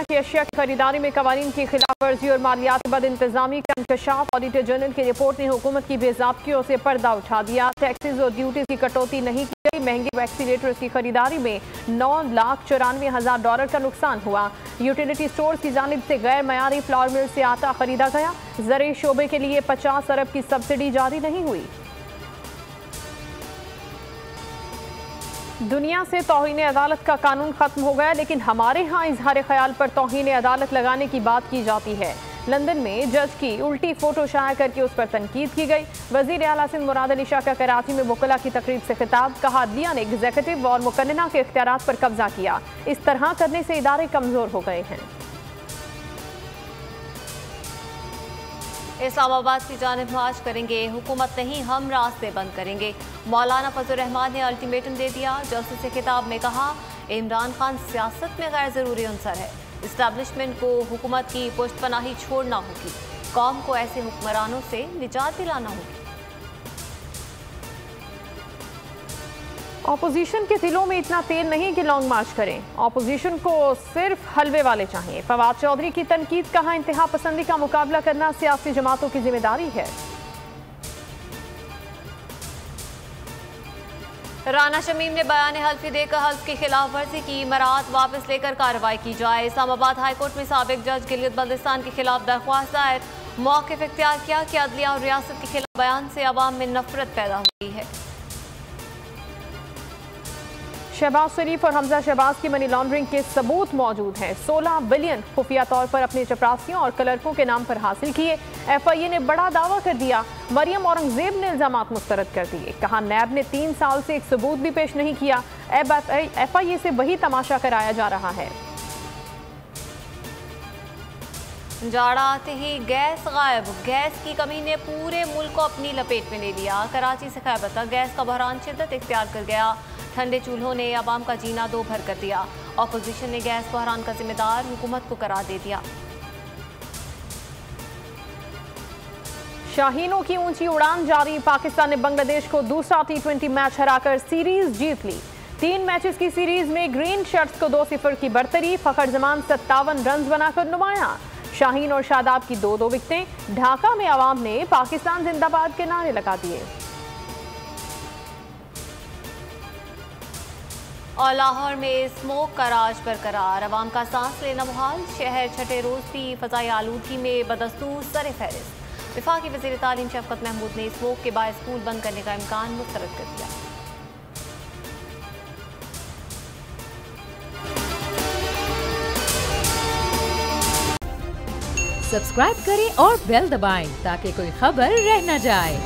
की अशिया की खरीदारी में कवानीन की खिलाफ वर्जी और मालियाती बद इंतजामी का इंकशाफ। ऑडिटर जनरल की रिपोर्ट ने हुकूमत की बेज़ाब्तियों से पर्दा उठा दिया। टैक्सेस और ड्यूटीज की कटौती नहीं की गई। महंगे वैक्सीनेटर्स की खरीदारी में $9,94,000 का नुकसान हुआ। यूटिलिटी स्टोर्स की जानिब से गैर मयारी फ्लावर मिल से आटा खरीदा गया। ज़राई शोबे के लिए 50 अरब की सब्सिडी जारी नहीं हुई। दुनिया से तौहीन अदालत का कानून खत्म हो गया, लेकिन हमारे यहाँ इजहार ख्याल पर तौहीन अदालत लगाने की बात की जाती है। लंदन में जज की उल्टी फोटो शाया करके उस पर तनकीद की गई। वजीर आला सिंध मुराद अली शाह का कराची में वकला की तकरीब से खिताब। कहा, अदलिया ने एग्जीक्यूटिव और मुकन्नना के इख्तियारात पर कब्जा किया। इस तरह करने से इदारे कमजोर हो गए हैं। इस्लामाबाद की जानिब मार्च करेंगे, हुकूमत नहीं हम रास्ते बंद करेंगे। मौलाना फजल रहमान ने अल्टीमेटम दे दिया। जल्से से खिताब में कहा, इमरान खान सियासत में गैर ज़रूरी अंसर है। इस्टेब्लिशमेंट को हुकूमत की पुश्तपनाही छोड़ना होगी। कौम को ऐसे हुक्मरानों से निजात दिलाना होगी। ऑपोजिशन के दिलों में इतना तेल नहीं कि लॉन्ग मार्च करें। ऑपोजिशन को सिर्फ हलवे वाले चाहिए। फवाद चौधरी की तनकीद। कहा, इंतहा पसंदी का मुकाबला करना सियासी जमातों की जिम्मेदारी है। राना शमीम ने बयान हल्फी देकर हल्फ की खिलाफ वर्जी की। मराद वापस लेकर कार्रवाई की जाए। इस्लामाबाद हाईकोर्ट में साबिक जज गिलियत बल्दिस्तान के खिलाफ दरख्वास्त दायर। मौक़िफ़ इख्तियार किया कि अदलिया और रियासत के खिलाफ बयान से अवाम में नफरत पैदा हुई है। शहबाज शरीफ और हमजा शहबाज की मनी लॉन्ड्रिंग के सबूत मौजूद हैं। 16 बिलियन खुफिया तौर पर अपने चपरासियों और क्लर्कों के नाम पर हासिल किए। FIA ने बड़ा दावा कर दिया। मरियम औरंगजेब ने इल्जामात मुस्तरद कर दिए। कहा, नैब ने 3 साल से एक सबूत भी पेश नहीं किया। FIA से वही तमाशा कराया जा रहा है। जाड़ा आते ही गैस गायब। गैस की कमी ने पूरे मुल्क को अपनी लपेट में ले लिया। कराची से खैबर तक गैस का बहरान शिद्दत इख्तियार कर गया। ठंडे चूल्हों ने आवाम का जीना दो भर कर दिया। ऑपोजिशन ने गैस बहरान का जिम्मेदार हुकूमत को करार दे दिया। शाहीनों की ऊंची उड़ान जारी। पाकिस्तान ने बांग्लादेश को दूसरा T20 मैच हराकर सीरीज जीत ली। 3 मैचेस की सीरीज में ग्रीन शर्ट्स को 2-0 की बढ़तरी। फखर जमान 57 रन बनाकर नुमाया। शाहीन और शादाब की 2-2 विकेटें। ढाका में आवाम ने पाकिस्तान जिंदाबाद के नारे लगा दिए। और लाहौर में स्मोक का राज बरकरार। अवाम का सांस लेना मुहाल। शहर छठे रोज भी फजाई आलूगी में बदस्तूर सर फहरिस्त। वफाकी वज़ीर तालीम शफकत महमूद ने स्मोक के बाद स्कूल बंद करने का इम्कान मुस्तरद कर दिया। सब्सक्राइब करें और बेल दबाएं ताकि कोई खबर रह न जाए।